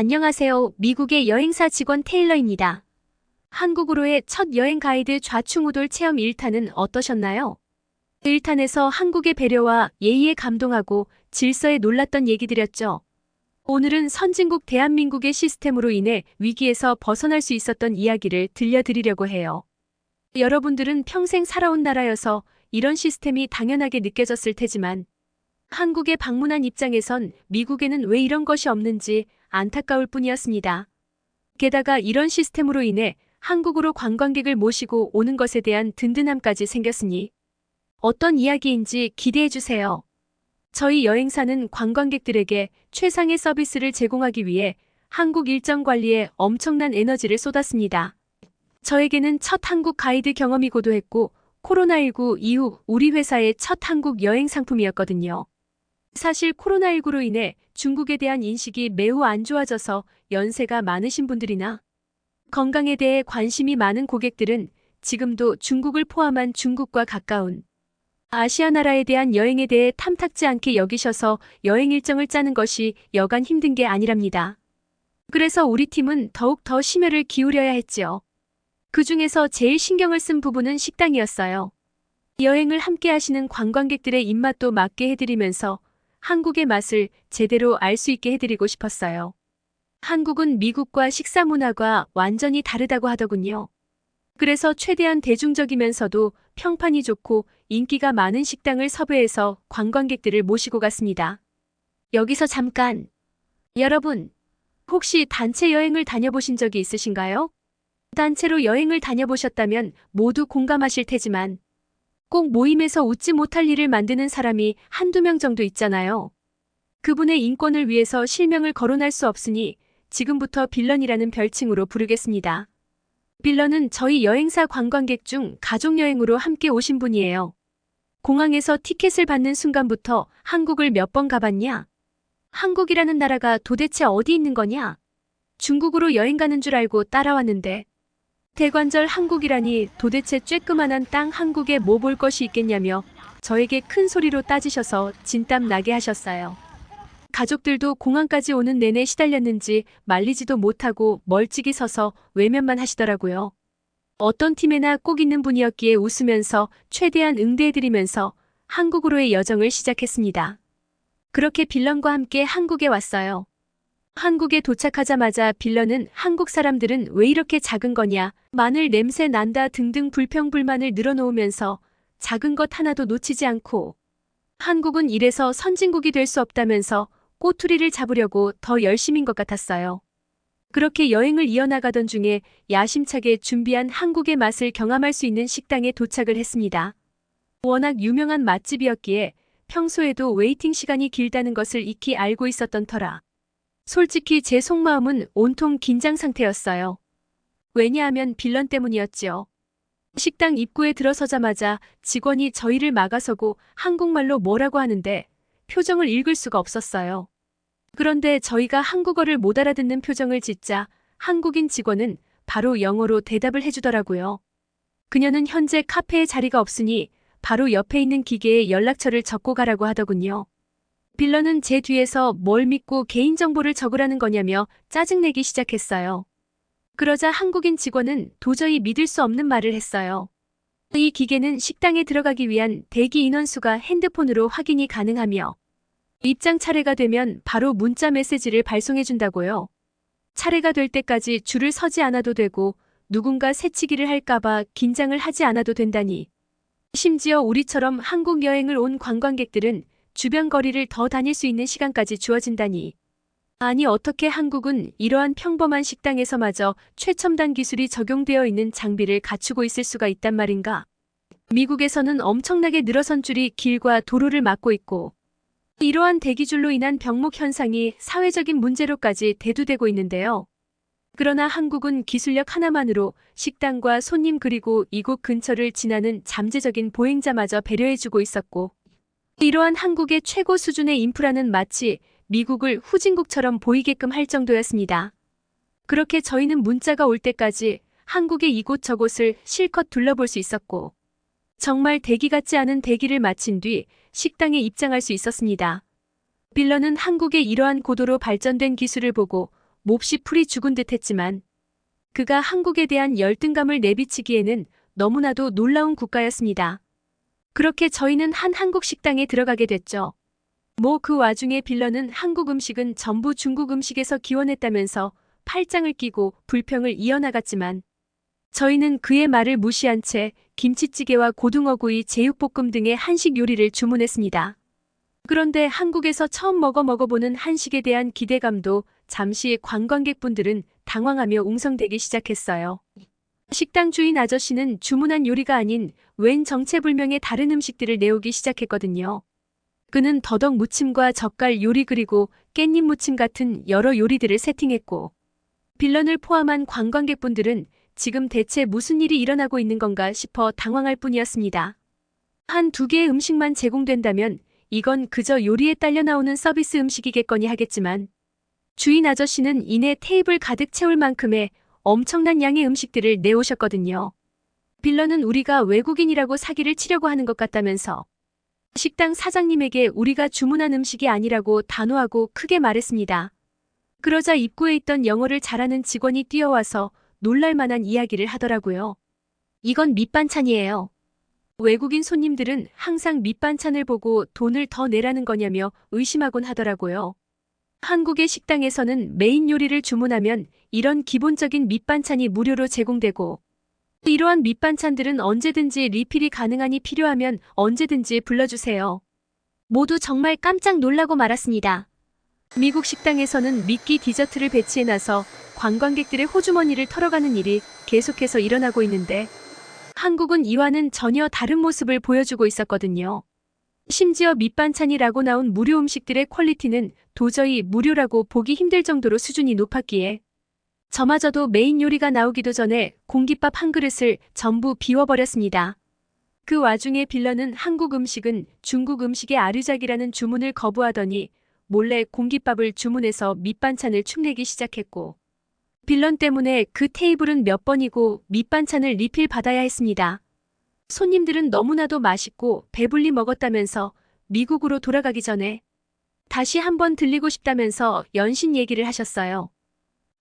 안녕하세요. 미국의 여행사 직원 테일러입니다. 한국으로의 첫 여행 가이드 좌충우돌 체험 1탄은 어떠셨나요? 1탄에서 한국의 배려와 예의에 감동하고 질서에 놀랐던 얘기 드렸죠. 오늘은 선진국 대한민국의 시스템으로 인해 위기에서 벗어날 수 있었던 이야기를 들려드리려고 해요. 여러분들은 평생 살아온 나라여서 이런 시스템이 당연하게 느껴졌을 테지만 한국에 방문한 입장에선 미국에는 왜 이런 것이 없는지 안타까울 뿐이었습니다. 게다가 이런 시스템으로 인해 한국으로 관광객을 모시고 오는 것에 대한 든든함까지 생겼으니 어떤 이야기인지 기대해주세요. 저희 여행사는 관광객들에게 최상의 서비스를 제공하기 위해 한국 일정 관리에 엄청난 에너지를 쏟았습니다. 저에게는 첫 한국 가이드 경험이 고도했고 코로나19 이후 우리 회사의 첫 한국 여행 상품이었거든요. 사실 코로나19로 인해 중국에 대한 인식이 매우 안 좋아져서 연세가 많으신 분들이나 건강에 대해 관심이 많은 고객들은 지금도 중국을 포함한 중국과 가까운 아시아 나라에 대한 여행에 대해 탐탁지 않게 여기셔서 여행 일정을 짜는 것이 여간 힘든 게 아니랍니다. 그래서 우리 팀은 더욱 더 심혈을 기울여야 했지요. 그 중에서 제일 신경을 쓴 부분은 식당이었어요. 여행을 함께 하시는 관광객들의 입맛도 맞게 해드리면서 한국의 맛을 제대로 알 수 있게 해드리고 싶었어요. 한국은 미국과 식사 문화가 완전히 다르다고 하더군요. 그래서 최대한 대중적이면서도 평판이 좋고 인기가 많은 식당을 섭외해서 관광객들을 모시고 갔습니다. 여기서 잠깐! 여러분, 혹시 단체 여행을 다녀보신 적이 있으신가요? 단체로 여행을 다녀보셨다면 모두 공감하실 테지만 꼭 모임에서 웃지 못할 일을 만드는 사람이 한두 명 정도 있잖아요. 그분의 인권을 위해서 실명을 거론할 수 없으니 지금부터 빌런이라는 별칭으로 부르겠습니다. 빌런은 저희 여행사 관광객 중 가족여행으로 함께 오신 분이에요. 공항에서 티켓을 받는 순간부터 한국을 몇 번 가봤냐? 한국이라는 나라가 도대체 어디 있는 거냐? 중국으로 여행 가는 줄 알고 따라왔는데 대관절 한국이라니 도대체 쬐끄만한 땅 한국에 뭐 볼 것이 있겠냐며 저에게 큰 소리로 따지셔서 진땀 나게 하셨어요. 가족들도 공항까지 오는 내내 시달렸는지 말리지도 못하고 멀찍이 서서 외면만 하시더라고요. 어떤 팀에나 꼭 있는 분이었기에 웃으면서 최대한 응대해드리면서 한국으로의 여정을 시작했습니다. 그렇게 빌런과 함께 한국에 왔어요. 한국에 도착하자마자 빌런은 한국 사람들은 왜 이렇게 작은 거냐, 마늘 냄새 난다 등등 불평불만을 늘어놓으면서 작은 것 하나도 놓치지 않고 한국은 이래서 선진국이 될 수 없다면서 꼬투리를 잡으려고 더 열심인 것 같았어요. 그렇게 여행을 이어나가던 중에 야심차게 준비한 한국의 맛을 경험할 수 있는 식당에 도착을 했습니다. 워낙 유명한 맛집이었기에 평소에도 웨이팅 시간이 길다는 것을 익히 알고 있었던 터라 솔직히 제 속마음은 온통 긴장 상태였어요. 왜냐하면 빌런 때문이었지요. 식당 입구에 들어서자마자 직원이 저희를 막아서고 한국말로 뭐라고 하는데 표정을 읽을 수가 없었어요. 그런데 저희가 한국어를 못 알아듣는 표정을 짓자 한국인 직원은 바로 영어로 대답을 해주더라고요. 그녀는 현재 카페에 자리가 없으니 바로 옆에 있는 기계에 연락처를 적고 가라고 하더군요. 빌런은 제 뒤에서 뭘 믿고 개인정보를 적으라는 거냐며 짜증내기 시작했어요. 그러자 한국인 직원은 도저히 믿을 수 없는 말을 했어요. 이 기계는 식당에 들어가기 위한 대기 인원수가 핸드폰으로 확인이 가능하며 입장 차례가 되면 바로 문자 메시지를 발송해준다고요. 차례가 될 때까지 줄을 서지 않아도 되고 누군가 새치기를 할까봐 긴장을 하지 않아도 된다니. 심지어 우리처럼 한국 여행을 온 관광객들은 주변 거리를 더 다닐 수 있는 시간까지 주어진다니. 아니 어떻게 한국은 이러한 평범한 식당에서마저 최첨단 기술이 적용되어 있는 장비를 갖추고 있을 수가 있단 말인가? 미국에서는 엄청나게 늘어선 줄이 길과 도로를 막고 있고 이러한 대기줄로 인한 병목 현상이 사회적인 문제로까지 대두되고 있는데요. 그러나 한국은 기술력 하나만으로 식당과 손님 그리고 이곳 근처를 지나는 잠재적인 보행자마저 배려해주고 있었고 이러한 한국의 최고 수준의 인프라는 마치 미국을 후진국처럼 보이게끔 할 정도였습니다. 그렇게 저희는 문자가 올 때까지 한국의 이곳저곳을 실컷 둘러볼 수 있었고 정말 대기 같지 않은 대기를 마친 뒤 식당에 입장할 수 있었습니다. 빌런은 한국의 이러한 고도로 발전된 기술을 보고 몹시 풀이 죽은 듯 했지만 그가 한국에 대한 열등감을 내비치기에는 너무나도 놀라운 국가였습니다. 그렇게 저희는 한 한국 식당에 들어가게 됐죠. 그 와중에 빌런은 한국 음식은 전부 중국 음식에서 기원했다면서 팔짱을 끼고 불평을 이어나갔지만 저희는 그의 말을 무시한 채 김치찌개와 고등어구이, 제육볶음 등의 한식 요리를 주문했습니다. 그런데 한국에서 처음 먹어보는 한식에 대한 기대감도 잠시 관광객분들은 당황하며 웅성대기 시작했어요. 식당 주인 아저씨는 주문한 요리가 아닌 웬 정체불명의 다른 음식들을 내오기 시작했거든요. 그는 더덕 무침과 젓갈 요리 그리고 깻잎 무침 같은 여러 요리들을 세팅했고 빌런을 포함한 관광객분들은 지금 대체 무슨 일이 일어나고 있는 건가 싶어 당황할 뿐이었습니다. 한 두 개의 음식만 제공된다면 이건 그저 요리에 딸려 나오는 서비스 음식이겠거니 하겠지만 주인 아저씨는 이내 테이블 가득 채울 만큼의 엄청난 양의 음식들을 내오셨거든요. 빌런은 우리가 외국인이라고 사기를 치려고 하는 것 같다면서 식당 사장님에게 우리가 주문한 음식이 아니라고 단호하고 크게 말했습니다. 그러자 입구에 있던 영어를 잘하는 직원이 뛰어와서 놀랄만한 이야기를 하더라고요. 이건 밑반찬이에요. 외국인 손님들은 항상 밑반찬을 보고 돈을 더 내라는 거냐며 의심하곤 하더라고요. 한국의 식당에서는 메인 요리를 주문하면 이런 기본적인 밑반찬이 무료로 제공되고 이러한 밑반찬들은 언제든지 리필이 가능하니 필요하면 언제든지 불러주세요. 모두 정말 깜짝 놀라고 말았습니다. 미국 식당에서는 미끼 디저트를 배치해놔서 관광객들의 호주머니를 털어가는 일이 계속해서 일어나고 있는데 한국은 이와는 전혀 다른 모습을 보여주고 있었거든요. 심지어 밑반찬이라고 나온 무료 음식들의 퀄리티는 도저히 무료라고 보기 힘들 정도로 수준이 높았기에 저마저도 메인 요리가 나오기도 전에 공깃밥 한 그릇을 전부 비워버렸습니다. 그 와중에 빌런은 한국 음식은 중국 음식의 아류작이라는 주문을 거부하더니 몰래 공깃밥을 주문해서 밑반찬을 축내기 시작했고 빌런 때문에 그 테이블은 몇 번이고 밑반찬을 리필 받아야 했습니다. 손님들은 너무나도 맛있고 배불리 먹었다면서 미국으로 돌아가기 전에 다시 한번 들리고 싶다면서 연신 얘기를 하셨어요.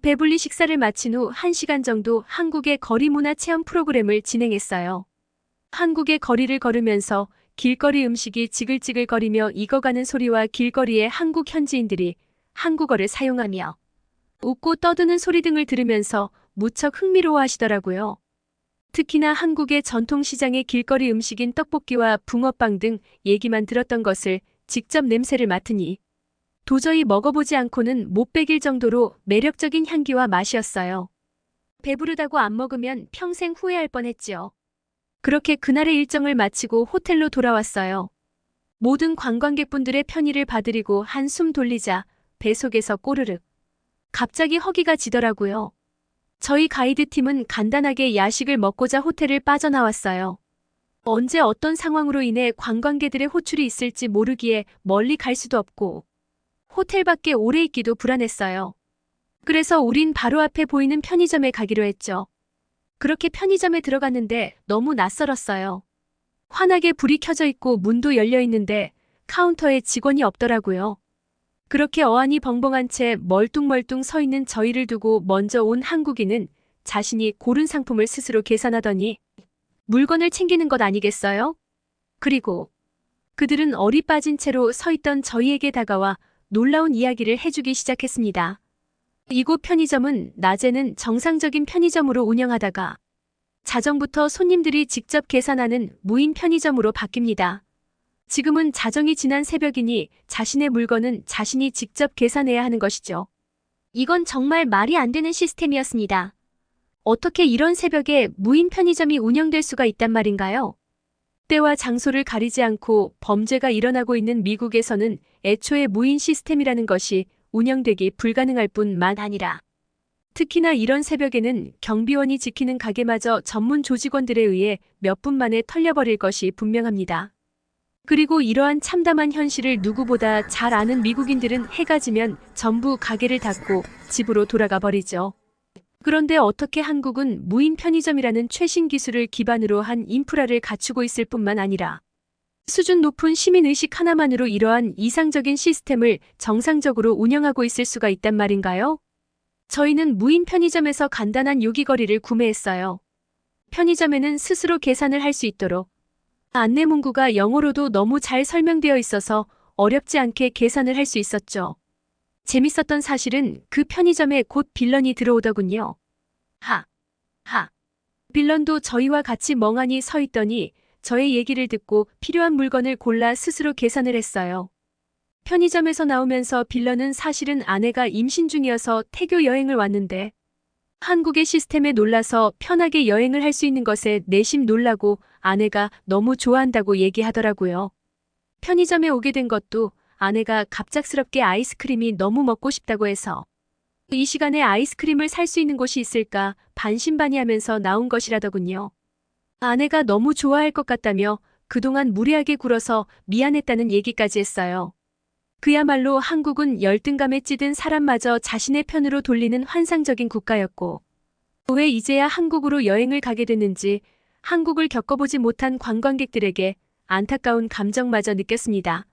배불리 식사를 마친 후 1시간 정도 한국의 거리 문화 체험 프로그램을 진행했어요. 한국의 거리를 걸으면서 길거리 음식이 지글지글거리며 익어가는 소리와 길거리의 한국 현지인들이 한국어를 사용하며 웃고 떠드는 소리 등을 들으면서 무척 흥미로워 하시더라고요. 특히나 한국의 전통시장의 길거리 음식인 떡볶이와 붕어빵 등 얘기만 들었던 것을 직접 냄새를 맡으니 도저히 먹어보지 않고는 못 베길 정도로 매력적인 향기와 맛이었어요. 배부르다고 안 먹으면 평생 후회할 뻔했지요. 그렇게 그날의 일정을 마치고 호텔로 돌아왔어요. 모든 관광객분들의 편의를 봐드리고 한숨 돌리자 배 속에서 꼬르륵. 갑자기 허기가 지더라고요. 저희 가이드팀은 간단하게 야식을 먹고자 호텔을 빠져나왔어요. 언제 어떤 상황으로 인해 관광객들의 호출이 있을지 모르기에 멀리 갈 수도 없고 호텔 밖에 오래 있기도 불안했어요. 그래서 우린 바로 앞에 보이는 편의점에 가기로 했죠. 그렇게 편의점에 들어갔는데 너무 낯설었어요. 환하게 불이 켜져 있고 문도 열려 있는데 카운터에 직원이 없더라고요. 그렇게 어안이 벙벙한 채 멀뚱멀뚱 서 있는 저희를 두고 먼저 온 한국인은 자신이 고른 상품을 스스로 계산하더니 물건을 챙기는 것 아니겠어요? 그리고 그들은 얼이 빠진 채로 서 있던 저희에게 다가와 놀라운 이야기를 해주기 시작했습니다. 이곳 편의점은 낮에는 정상적인 편의점으로 운영하다가 자정부터 손님들이 직접 계산하는 무인 편의점으로 바뀝니다. 지금은 자정이 지난 새벽이니 자신의 물건은 자신이 직접 계산해야 하는 것이죠. 이건 정말 말이 안 되는 시스템이었습니다. 어떻게 이런 새벽에 무인 편의점이 운영될 수가 있단 말인가요? 때와 장소를 가리지 않고 범죄가 일어나고 있는 미국에서는 애초에 무인 시스템이라는 것이 운영되기 불가능할 뿐만 아니라 특히나 이런 새벽에는 경비원이 지키는 가게마저 전문 조직원들에 의해 몇 분 만에 털려버릴 것이 분명합니다. 그리고 이러한 참담한 현실을 누구보다 잘 아는 미국인들은 해가 지면 전부 가게를 닫고 집으로 돌아가 버리죠. 그런데 어떻게 한국은 무인 편의점이라는 최신 기술을 기반으로 한 인프라를 갖추고 있을 뿐만 아니라 수준 높은 시민의식 하나만으로 이러한 이상적인 시스템을 정상적으로 운영하고 있을 수가 있단 말인가요? 저희는 무인 편의점에서 간단한 요기거리를 구매했어요. 편의점에는 스스로 계산을 할 수 있도록 안내 문구가 영어로도 너무 잘 설명되어 있어서 어렵지 않게 계산을 할 수 있었죠. 재밌었던 사실은 그 편의점에 곧 빌런이 들어오더군요. 하, 하. 빌런도 저희와 같이 멍하니 서 있더니 저의 얘기를 듣고 필요한 물건을 골라 스스로 계산을 했어요. 편의점에서 나오면서 빌런은 사실은 아내가 임신 중이어서 태교 여행을 왔는데 한국의 시스템에 놀라서 편하게 여행을 할 수 있는 것에 내심 놀라고 아내가 너무 좋아한다고 얘기하더라고요. 편의점에 오게 된 것도 아내가 갑작스럽게 아이스크림이 너무 먹고 싶다고 해서 이 시간에 아이스크림을 살 수 있는 곳이 있을까 반신반의하면서 나온 것이라더군요. 아내가 너무 좋아할 것 같다며 그동안 무리하게 굴어서 미안했다는 얘기까지 했어요. 그야말로 한국은 열등감에 찌든 사람마저 자신의 편으로 돌리는 환상적인 국가였고 왜 이제야 한국으로 여행을 가게 됐는지 한국을 겪어보지 못한 관광객들에게 안타까운 감정마저 느꼈습니다.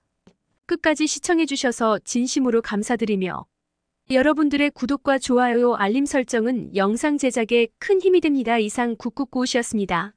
끝까지 시청해주셔서 진심으로 감사드리며 여러분들의 구독과 좋아요, 알림 설정은 영상 제작에 큰 힘이 됩니다. 이상 999였습니다.